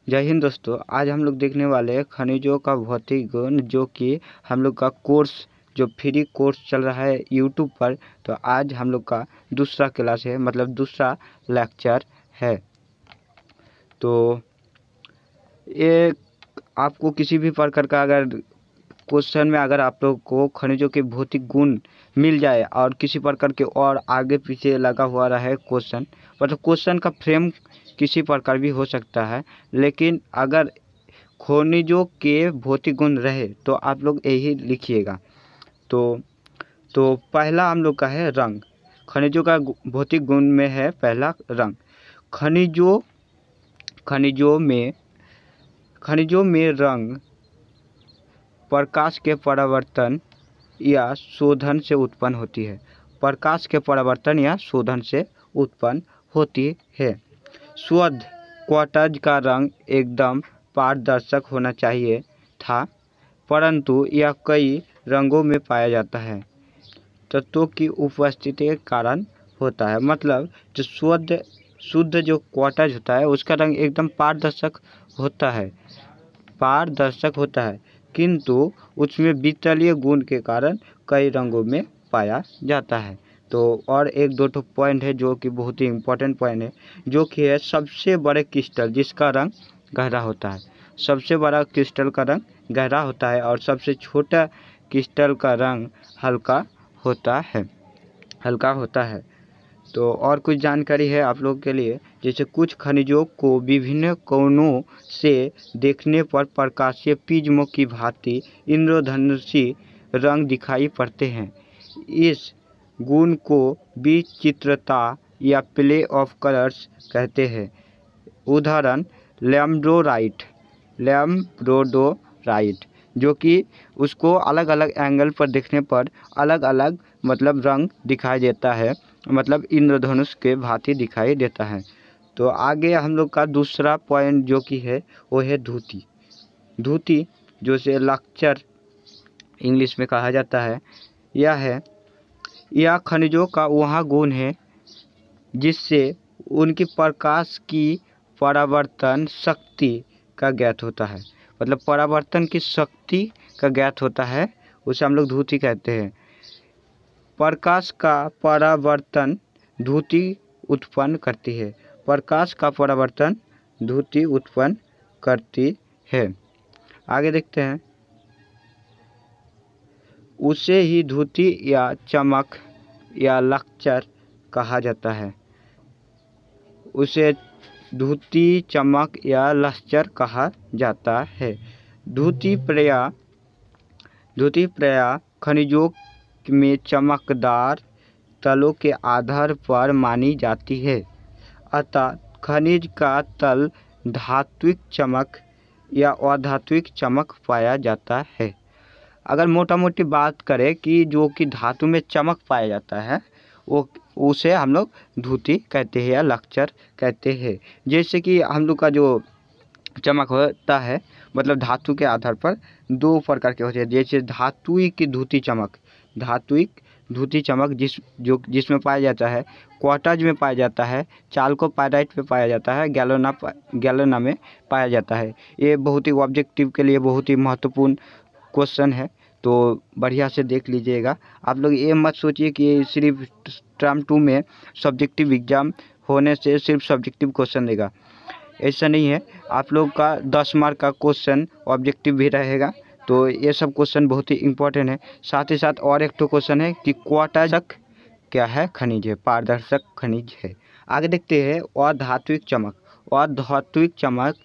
जय हिंद दोस्तों। आज हम लोग देखने वाले हैं खनिजों का भौतिक गुण, जो कि हम लोग का कोर्स जो फ्री कोर्स चल रहा है यूट्यूब पर। तो आज हम लोग का दूसरा क्लास है, मतलब दूसरा लेक्चर है। तो ये आपको किसी भी प्रकार का अगर क्वेश्चन में अगर आप लोग को खनिजों के भौतिक गुण मिल जाए और किसी प्रकार के और आगे पीछे लगा हुआ रहे क्वेश्चन, मतलब क्वेश्चन का फ्रेम किसी प्रकार भी हो सकता है, लेकिन अगर खनिजों के भौतिक गुण रहे तो आप लोग यही लिखिएगा। तो पहला हम लोग का है रंग। खनिजों का भौतिक गुण में है पहला रंग। खनिजों में रंग प्रकाश के परावर्तन या शोधन से उत्पन्न होती है। प्रकाश के परावर्तन या शोधन से उत्पन्न होती है। शुद्ध क्वार्ट्ज का रंग एकदम पारदर्शक होना चाहिए था, परंतु यह कई रंगों में पाया जाता है। तत्वों की उपस्थिति के कारण होता है। मतलब जो शुद्ध जो क्वार्ट्ज होता है उसका रंग एकदम पारदर्शक होता है, किंतु उसमें वितलीय गुण के कारण कई रंगों में पाया जाता है। तो और एक दो पॉइंट है जो कि बहुत ही इम्पोर्टेंट पॉइंट है, जो कि है सबसे बड़े क्रिस्टल जिसका रंग गहरा होता है। सबसे बड़ा क्रिस्टल का रंग गहरा होता है और सबसे छोटा क्रिस्टल का रंग हल्का होता है। तो और कुछ जानकारी है आप लोगों के लिए, जैसे कुछ खनिजों को विभिन्न कोणों से देखने पर प्रकाशीय प्रिज्म की भांति इंद्रधनुषी रंग दिखाई पड़ते हैं। इस गुण को विचित्रता या प्ले ऑफ कलर्स कहते हैं। उदाहरण लैम्ब्रोडाइट, जो कि उसको अलग अलग एंगल पर देखने पर अलग अलग मतलब रंग दिखाई देता है, मतलब इंद्रधनुष के भांति दिखाई देता है। तो आगे हम लोग का दूसरा पॉइंट जो कि है वो है धूति, जो से लक्चर इंग्लिश में कहा जाता है। यह खनिजों का वह गुण है जिससे उनकी प्रकाश की परावर्तन शक्ति का ज्ञात होता है। मतलब परावर्तन की शक्ति का ज्ञात होता है, उसे हम लोग धूति कहते हैं। प्रकाश का परावर्तन धूति उत्पन्न करती है। प्रकाश का परावर्तन धूति उत्पन्न करती है। आगे देखते हैं। उसे ही धूति या चमक या लक्चर कहा जाता है। उसे धूति, चमक या लश्चर कहा जाता है। धूति प्रायः खनिजों में चमकदार तलों के आधार पर मानी जाती है। अतः खनिज का तल धात्विक चमक या अधात्विक चमक पाया जाता है। अगर मोटा मोटी बात करें कि जो कि धातु में चमक पाया जाता है वो उसे हम लोग धूति कहते हैं या लक्चर कहते हैं। जैसे कि हम लोग का जो चमक होता है, मतलब धातु के आधार पर दो प्रकार के होते हैं। जैसे धात्विक धूति चमक जिसमें पाया जाता है, क्वार्ट्ज में पाया जाता है, चाल्कोपाइराइट में पाया जाता है, गैलेना में पाया जाता है। ये बहुत ही ऑब्जेक्टिव के लिए बहुत ही महत्वपूर्ण क्वेश्चन है, तो बढ़िया से देख लीजिएगा। आप लोग ये मत सोचिए कि सिर्फ टर्म 2 में सब्जेक्टिव एग्जाम होने से सिर्फ सब्जेक्टिव क्वेश्चन देगा, ऐसा नहीं है। आप लोग का 10 मार्क का क्वेश्चन ऑब्जेक्टिव भी रहेगा। तो ये सब क्वेश्चन बहुत ही इंपॉर्टेंट है। साथ ही साथ और एक तो क्वेश्चन है कि क्वार्ट्ज क्या है? खनिज है, पारदर्शक खनिज है। आगे देखते हैं अधात्विक चमक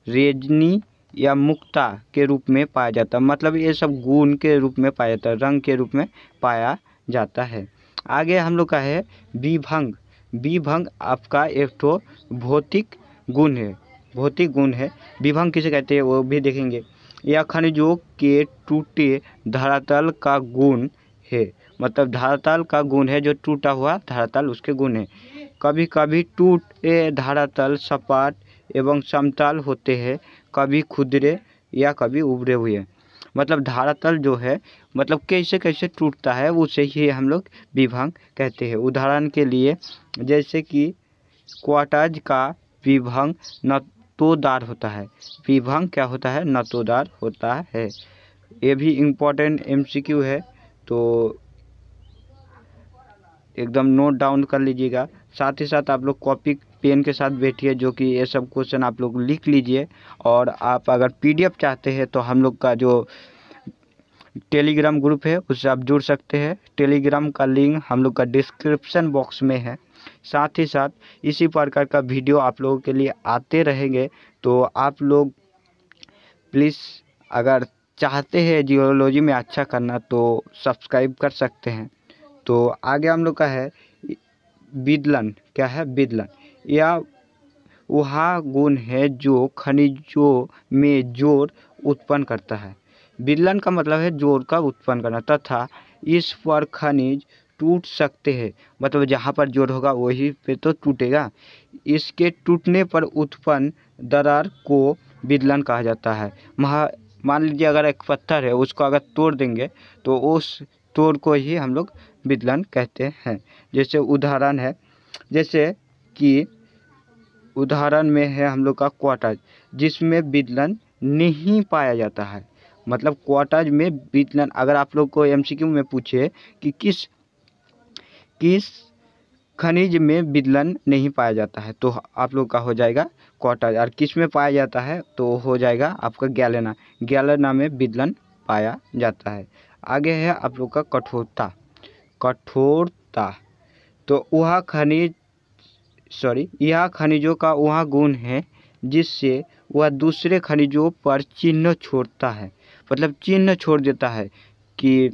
रेजनी या मुक्ता के रूप में पाया जाता है। मतलब ये सब गुण के रूप में पाया जाता है, रंग के रूप में पाया जाता है। आगे हम लोग का है विभंग आपका एक तो भौतिक गुण है। विभंग किसे कहते हैं वो भी देखेंगे। यह खनिजों के टूटे धरातल का गुण है। मतलब धरातल का गुण है, जो टूटा हुआ धरातल उसके गुण है। कभी कभी टूटे धरातल सपाट एवं समतल होते हैं, कभी खुरदरे या कभी उभरे हुए। मतलब धरातल जो है, मतलब कैसे टूटता है उसे ही हम लोग विभंग कहते हैं। उदाहरण के लिए जैसे कि क्वार्ट्ज का विभंग नतोदार होता है। विभंग क्या होता है? नतोदार होता है। ये भी इम्पोर्टेंट एमसीक्यू है, तो एकदम नोट डाउन कर लीजिएगा। साथ ही साथ आप लोग कॉपी पेन के साथ बैठिए, जो कि ये सब क्वेश्चन आप लोग लिख लीजिए। और आप अगर पीडीएफ चाहते हैं तो हम लोग का जो टेलीग्राम ग्रुप है उससे आप जुड़ सकते हैं। टेलीग्राम का लिंक हम लोग का डिस्क्रिप्शन बॉक्स में है। साथ ही साथ इसी प्रकार का वीडियो आप लोगों के लिए आते रहेंगे, तो आप लोग प्लीज़ अगर चाहते हैं जियोलॉजी में अच्छा करना तो सब्सक्राइब कर सकते हैं। तो आगे हम लोग का है विदलन। क्या है? विदलन या वह गुण है जो खनिजों में जोर उत्पन्न करता है। विदलन का मतलब है जोर का उत्पन्न करना, तथा इस पर खनिज टूट सकते हैं। मतलब जहाँ पर जोर होगा वहीं पे तो टूटेगा। इसके टूटने पर उत्पन्न दरार को विदलन कहा जाता है। मान लीजिए अगर एक पत्थर है, उसको अगर तोड़ देंगे तो उस तोड़ को ही हम लोग विदलन कहते हैं। जैसे उदाहरण है, जैसे कि उदाहरण में है हम लोग का क्वार्टाज, जिसमें विदलन नहीं पाया जाता है। मतलब क्वार्टाज में विदलन, अगर आप लोग को एमसीक्यू में पूछे कि किस खनिज में विदलन नहीं पाया जाता है, तो आप लोग का हो जाएगा क्वार्टाज। और किस में पाया जाता है तो हो जाएगा आपका गैलेना। गैलेना में विदलन पाया जाता है। आगे है आप लोग का कठोरता। तो यह खनिजों का वह गुण है जिससे वह दूसरे खनिजों पर चिन्ह छोड़ता है। मतलब चिन्ह छोड़ देता है कि,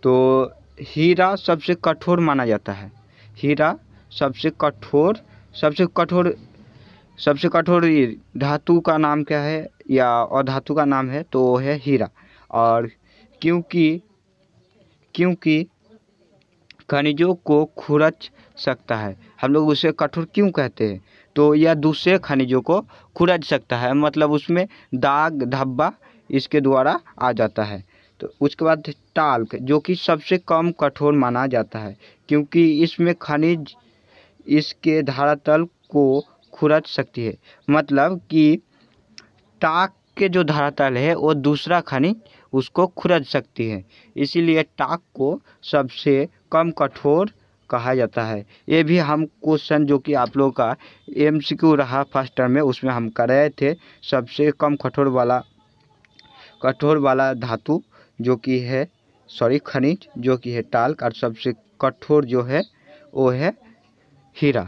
तो हीरा सबसे कठोर माना जाता है। हीरा सबसे कठोर धातु का नाम क्या है या अधातु का नाम है, तो वो है हीरा। और क्योंकि खनिजों को खुरच सकता है, हम लोग उसे कठोर क्यों कहते हैं? तो यह दूसरे खनिजों को खुरच सकता है, मतलब उसमें दाग धब्बा इसके द्वारा आ जाता है। तो उसके बाद टाल्क, जो कि सबसे कम कठोर माना जाता है, क्योंकि इसमें खनिज इसके धरातल को खुरच सकती है। मतलब कि टाक के जो धरातल है वो दूसरा खनिज उसको खुरच सकती है, इसीलिए टाक को सबसे कम कठोर कहा जाता है। ये भी हम क्वेश्चन जो कि आप लोगों का एमसीक्यू रहा फर्स्ट टर्म में, उसमें हम कर रहे थे। सबसे कम कठोर वाला धातु जो कि है खनिज जो कि है टाल्क, और सबसे कठोर जो है वो है हीरा।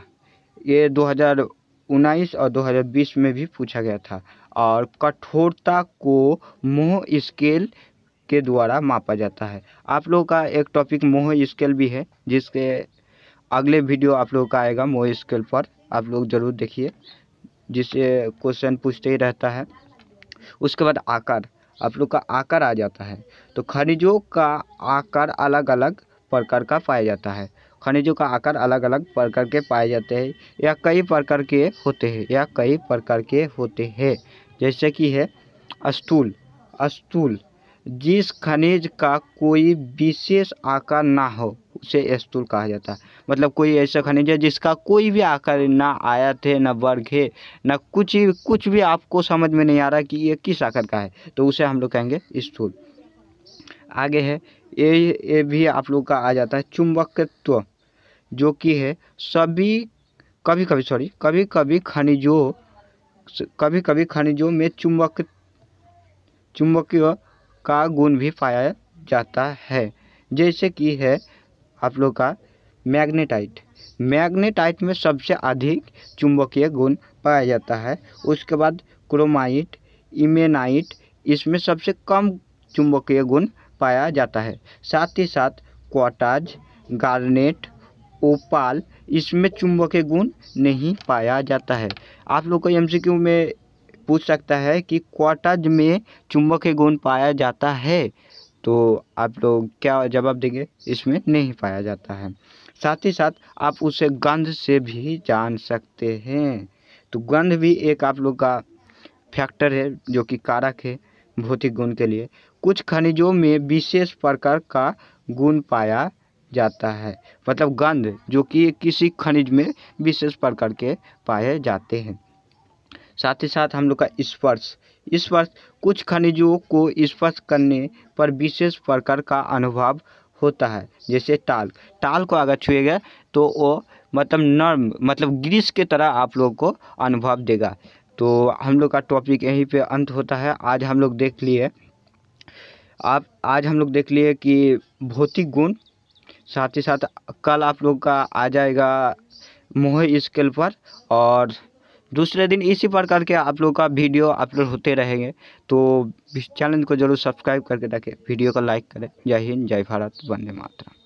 ये 2019 और 2020 में भी पूछा गया था। और कठोरता को मोह स्केल के द्वारा मापा जाता है। आप लोगों का एक टॉपिक मोह स्केल भी है, जिसके अगले वीडियो आप लोगों का आएगा मोह स्केल पर, आप लोग ज़रूर देखिए, जिससे क्वेश्चन पूछते ही रहता है। उसके बाद आकार, आप लोग का आकार आ जाता है। तो खनिजों का आकार अलग अलग प्रकार का पाया जाता है। खनिजों का आकार अलग अलग प्रकार के पाए जाते हैं, या कई प्रकार के होते हैं। जैसे कि है स्थूल, जिस खनिज का कोई विशेष आकार ना हो उसे स्थूल कहा जाता है। मतलब कोई ऐसा खनिज है जिसका कोई भी आकार ना आयत है, ना वर्ग है, ना कुछ भी आपको समझ में नहीं आ रहा कि ये किस आकार का है, तो उसे हम लोग कहेंगे स्थूल। आगे है ये भी आप लोग का आ जाता है चुंबकत्व, जो कि है कभी कभी खनिजों में चुंबकीय का गुण भी पाया जाता है। जैसे कि है आप लोग का मैग्नेटाइट में सबसे अधिक चुंबकीय गुण पाया जाता है। उसके बाद क्रोमाइट, इमेनाइट, इसमें सबसे कम चुंबकीय गुण पाया जाता है। साथ ही साथ क्वार्टाज, गार्नेट, ओपाल, इसमें चुंबकीय गुण नहीं पाया जाता है। आप लोग को एमसीक्यू में पूछ सकता है कि क्वार्टाज में चुंबकीय गुण पाया जाता है, तो आप लोग क्या जवाब देंगे? इसमें नहीं पाया जाता है। साथ ही साथ आप उसे गंध से भी जान सकते हैं। तो गंध भी एक आप लोग का फैक्टर है जो कि कारक है भौतिक गुण के लिए। कुछ खनिजों में विशेष प्रकार का गुण पाया जाता है, मतलब गंध जो कि किसी खनिज में विशेष प्रकार के पाए जाते हैं। साथ ही साथ हम लोग का स्पर्श, स्पर्श कुछ खनिजों को स्पर्श करने पर विशेष प्रकार का अनुभव होता है। जैसे टाल, टाल को अगर छुएगा तो वो मतलब नर्म, मतलब ग्रीस के तरह आप लोग को अनुभव देगा। तो हम लोग का टॉपिक यहीं पे अंत होता है। आज हम लोग देख लिए कि भौतिक गुण, साथ ही साथ कल आप लोग का आ जाएगा मोह स्केल पर, और दूसरे दिन इसी प्रकार के आप लोग का वीडियो अपलोड होते रहेंगे। तो इस चैनल को जरूर सब्सक्राइब करके रखें, वीडियो को लाइक करें। जय हिंद, जय भारत, वंदे मातरम।